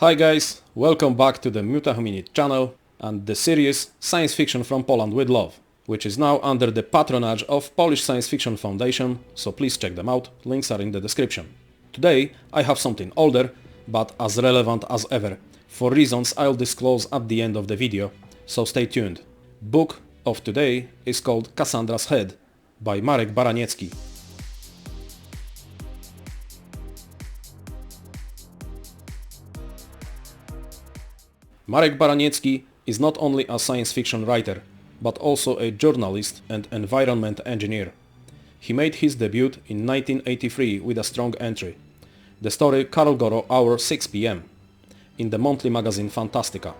Hi guys, welcome back to the Mutahominid channel and the series Science Fiction from Poland with Love, which is now under the patronage of Polish Science Fiction Foundation, so please check them out, links are in the description. Today I have something older, but as relevant as ever, for reasons I'll disclose at the end of the video, so stay tuned. Book of today is called Cassandra's Head by Marek Baraniecki. Marek Baraniecki is not only a science fiction writer, but also a journalist and environment engineer. He made his debut in 1983 with a strong entry, the story Karl Goro Hour 6 p.m. in the monthly magazine Fantastica.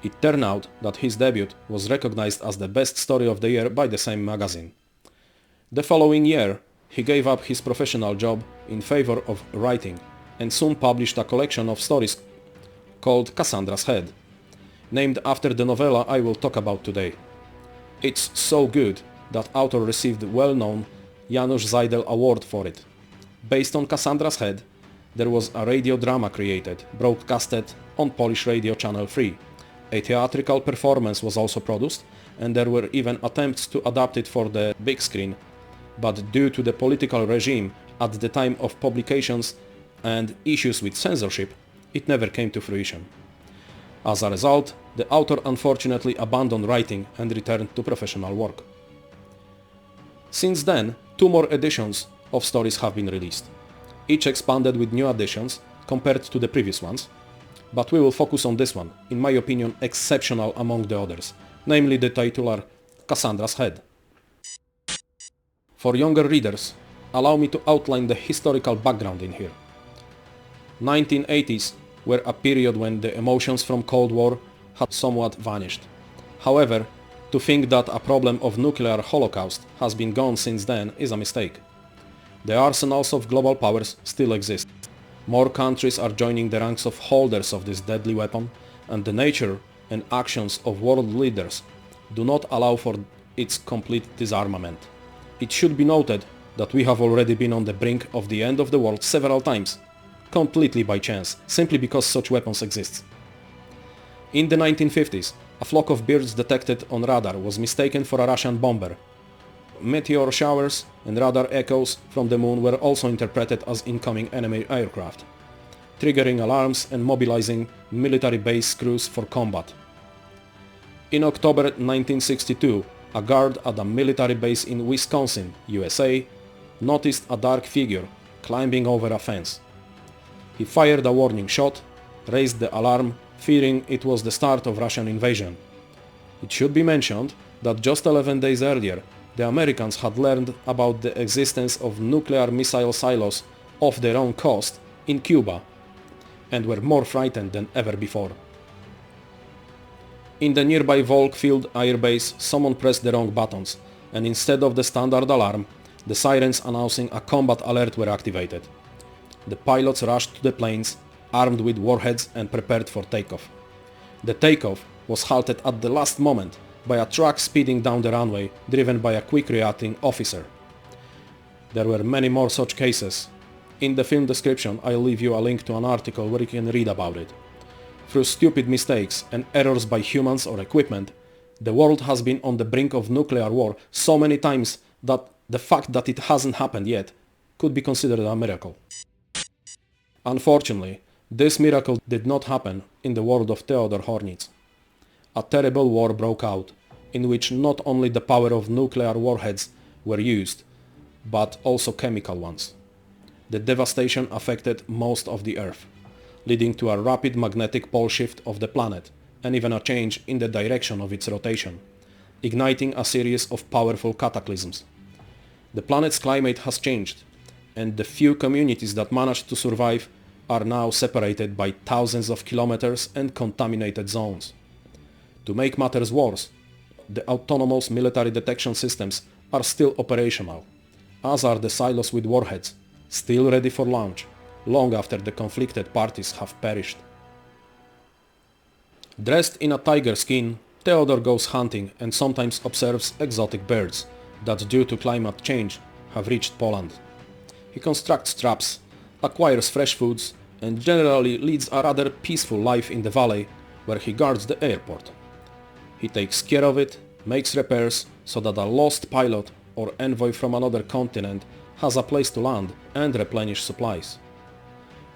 It turned out that his debut was recognized as the best story of the year by the same magazine. The following year, he gave up his professional job in favor of writing and soon published a collection of stories called Cassandra's Head, named after the novella I will talk about today. It's so good that author received well-known Janusz Zajdel Award for it. Based on Cassandra's Head, there was a radio drama created, broadcasted on Polish radio channel 3. A theatrical performance was also produced, and there were even attempts to adapt it for the big screen, but due to the political regime at the time of publications and issues with censorship, it never came to fruition. As a result, the author unfortunately abandoned writing and returned to professional work. Since then, 2 more editions of stories have been released, each expanded with new additions compared to the previous ones, but we will focus on this one, in my opinion exceptional among the others, namely the titular Cassandra's Head. For younger readers, allow me to outline the historical background in here. 1980s were a period when the emotions from Cold War had somewhat vanished. However, to think that a problem of nuclear holocaust has been gone since then is a mistake. The arsenals of global powers still exist. More countries are joining the ranks of holders of this deadly weapon, and the nature and actions of world leaders do not allow for its complete disarmament. It should be noted that we have already been on the brink of the end of the world several times, completely by chance, simply because such weapons exist. In the 1950s, a flock of birds detected on radar was mistaken for a Russian bomber. Meteor showers and radar echoes from the moon were also interpreted as incoming enemy aircraft, triggering alarms and mobilizing military base crews for combat. In October 1962, a guard at a military base in Wisconsin, USA, noticed a dark figure climbing over a fence. He fired a warning shot, raised the alarm, fearing it was the start of Russian invasion. It should be mentioned that just 11 days earlier, the Americans had learned about the existence of nuclear missile silos off their own coast in Cuba, and were more frightened than ever before. In the nearby Volk Field Air Base, someone pressed the wrong buttons, and instead of the standard alarm, the sirens announcing a combat alert were activated. The pilots rushed to the planes, armed with warheads and prepared for takeoff. The takeoff was halted at the last moment by a truck speeding down the runway, driven by a quick-reacting officer. There were many more such cases. In the film description I'll leave you a link to an article where you can read about it. Through stupid mistakes and errors by humans or equipment, the world has been on the brink of nuclear war so many times that the fact that it hasn't happened yet could be considered a miracle. Unfortunately, this miracle did not happen in the world of Theodor Hornitz. A terrible war broke out, in which not only the power of nuclear warheads were used, but also chemical ones. The devastation affected most of the Earth, leading to a rapid magnetic pole shift of the planet, and even a change in the direction of its rotation, igniting a series of powerful cataclysms. The planet's climate has changed, and the few communities that managed to survive are now separated by thousands of kilometers and contaminated zones. To make matters worse, the autonomous military detection systems are still operational, as are the silos with warheads, still ready for launch, long after the conflicted parties have perished. Dressed in a tiger skin, Theodor goes hunting and sometimes observes exotic birds that due to climate change have reached Poland. He constructs traps, acquires fresh foods and generally leads a rather peaceful life in the valley where he guards the airport. He takes care of it, makes repairs so that a lost pilot or envoy from another continent has a place to land and replenish supplies.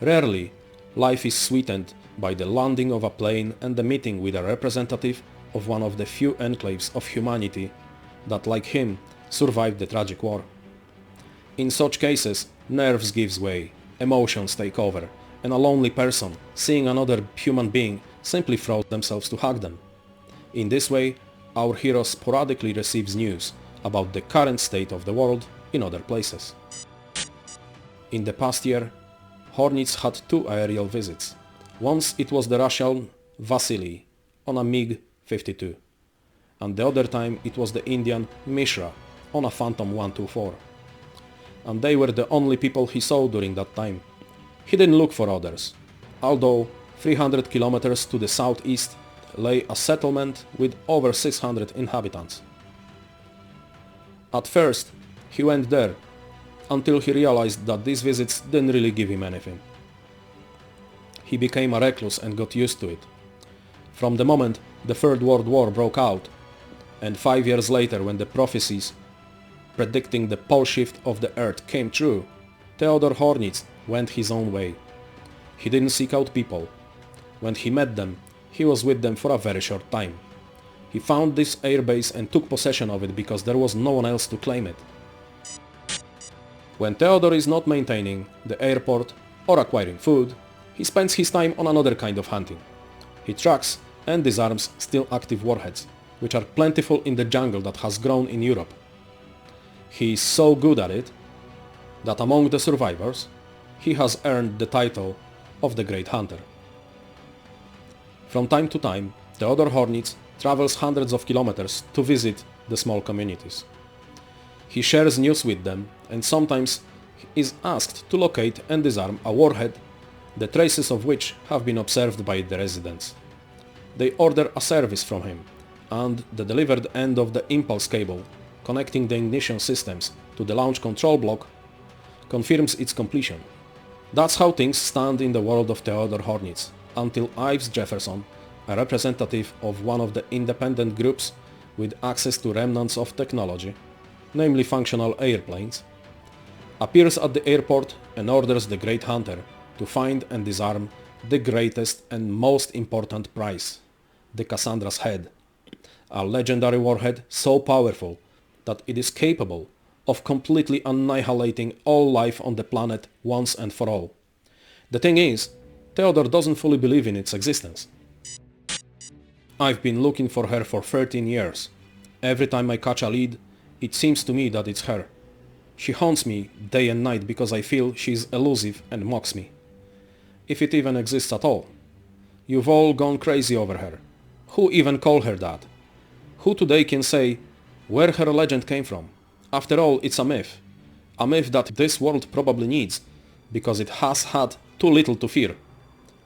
Rarely, life is sweetened by the landing of a plane and the meeting with a representative of one of the few enclaves of humanity that, like him, survived the tragic war. In such cases, nerves gives way, emotions take over, and a lonely person, seeing another human being, simply throws themselves to hug them. In this way, our hero sporadically receives news about the current state of the world in other places. In the past year, Hornets had 2 aerial visits. Once it was the Russian Vasily on a MiG-52, and the other time it was the Indian Mishra on a Phantom 124. And they were the only people he saw during that time. He didn't look for others, although 300 kilometers to the southeast lay a settlement with over 600 inhabitants. At first, he went there, until he realized that these visits didn't really give him anything. He became a recluse and got used to it. From the moment the Third World War broke out, and 5 years later when the prophecies predicting the pole shift of the Earth came true, Theodor Hornitz went his own way. He didn't seek out people. When he met them, he was with them for a very short time. He found this airbase and took possession of it because there was no one else to claim it. When Theodor is not maintaining the airport or acquiring food, he spends his time on another kind of hunting. He tracks and disarms still active warheads, which are plentiful in the jungle that has grown in Europe. He is so good at it that among the survivors, he has earned the title of the Great Hunter. From time to time, Theodor Hornitz travels hundreds of kilometers to visit the small communities. He shares news with them and sometimes is asked to locate and disarm a warhead, the traces of which have been observed by the residents. They order a service from him, and the delivered end of the impulse cable connecting the ignition systems to the launch control block confirms its completion. That's how things stand in the world of Theodor Hornitz, until Ives Jefferson, a representative of one of the independent groups with access to remnants of technology, namely functional airplanes, appears at the airport and orders the Great Hunter to find and disarm the greatest and most important prize, the Cassandra's head, a legendary warhead so powerful that it is capable of completely annihilating all life on the planet once and for all. The thing is, Theodor doesn't fully believe in its existence. I've been looking for her for 13 years. Every time I catch a lead, it seems to me that it's her. She haunts me day and night because I feel she's elusive and mocks me. If it even exists at all. You've all gone crazy over her. Who even called her that? Who today can say where her legend came from? After all, it's a myth. A myth that this world probably needs, because it has had too little to fear.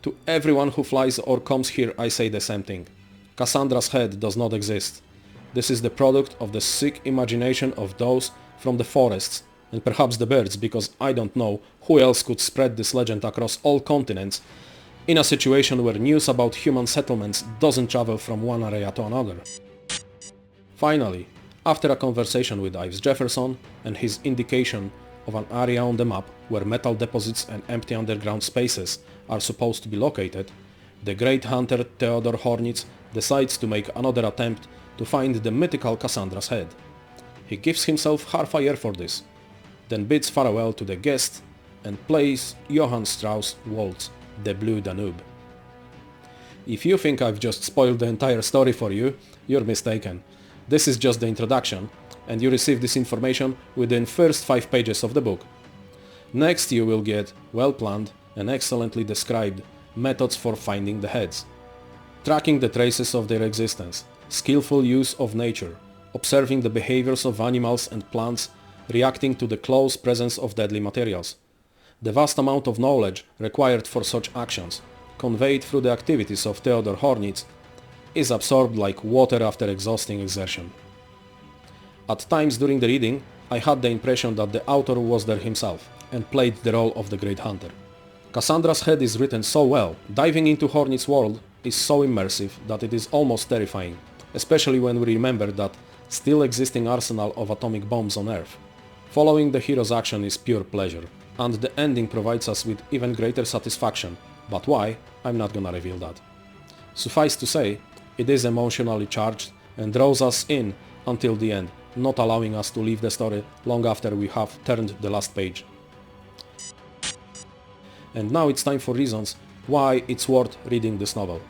To everyone who flies or comes here I say the same thing. Cassandra's head does not exist. This is the product of the sick imagination of those from the forests, and perhaps the birds, because I don't know who else could spread this legend across all continents in a situation where news about human settlements doesn't travel from one area to another. Finally, after a conversation with Ives Jefferson and his indication of an area on the map where metal deposits and empty underground spaces are supposed to be located, the Great Hunter Theodor Hornitz decides to make another attempt to find the mythical Cassandra's head. He gives himself half a year for this, then bids farewell to the guest and plays Johann Strauss' waltz, The Blue Danube. If you think I've just spoiled the entire story for you, you're mistaken. This is just the introduction, and you receive this information within first 5 pages of the book. Next you will get well-planned and excellently described methods for finding the heads, tracking the traces of their existence, skillful use of nature, observing the behaviors of animals and plants, reacting to the close presence of deadly materials. The vast amount of knowledge required for such actions, conveyed through the activities of Theodor Hornitz, is absorbed like water after exhausting exertion. At times during the reading, I had the impression that the author was there himself and played the role of the Great Hunter. Cassandra's head is written so well, diving into Hornet's world is so immersive that it is almost terrifying, especially when we remember that still existing arsenal of atomic bombs on Earth. Following the hero's action is pure pleasure, and the ending provides us with even greater satisfaction, but why, I'm not gonna reveal that. Suffice to say, it is emotionally charged and draws us in until the end, not allowing us to leave the story long after we have turned the last page. And now it's time for reasons why it's worth reading this novel.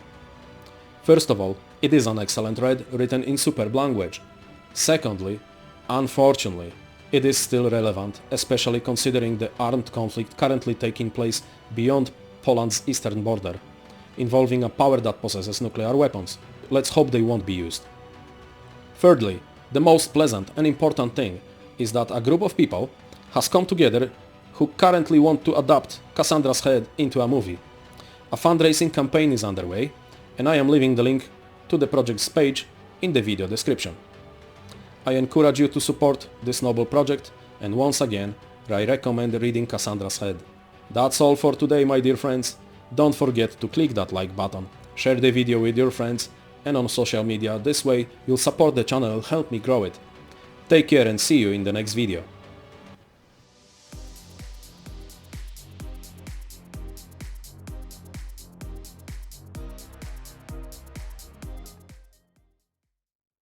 First of all, it is an excellent read written in superb language. Secondly, unfortunately, it is still relevant, especially considering the armed conflict currently taking place beyond Poland's eastern border, involving a power that possesses nuclear weapons. Let's hope they won't be used. Thirdly, the most pleasant and important thing is that a group of people has come together who currently want to adapt Cassandra's head into a movie. A fundraising campaign is underway, and I am leaving the link to the project's page in the video description. I encourage you to support this noble project, and once again, I recommend reading Cassandra's head. That's all for today, my dear friends. Don't forget to click that like button, share the video with your friends and on social media. This way you'll support the channel and help me grow it. Take care and see you in the next video.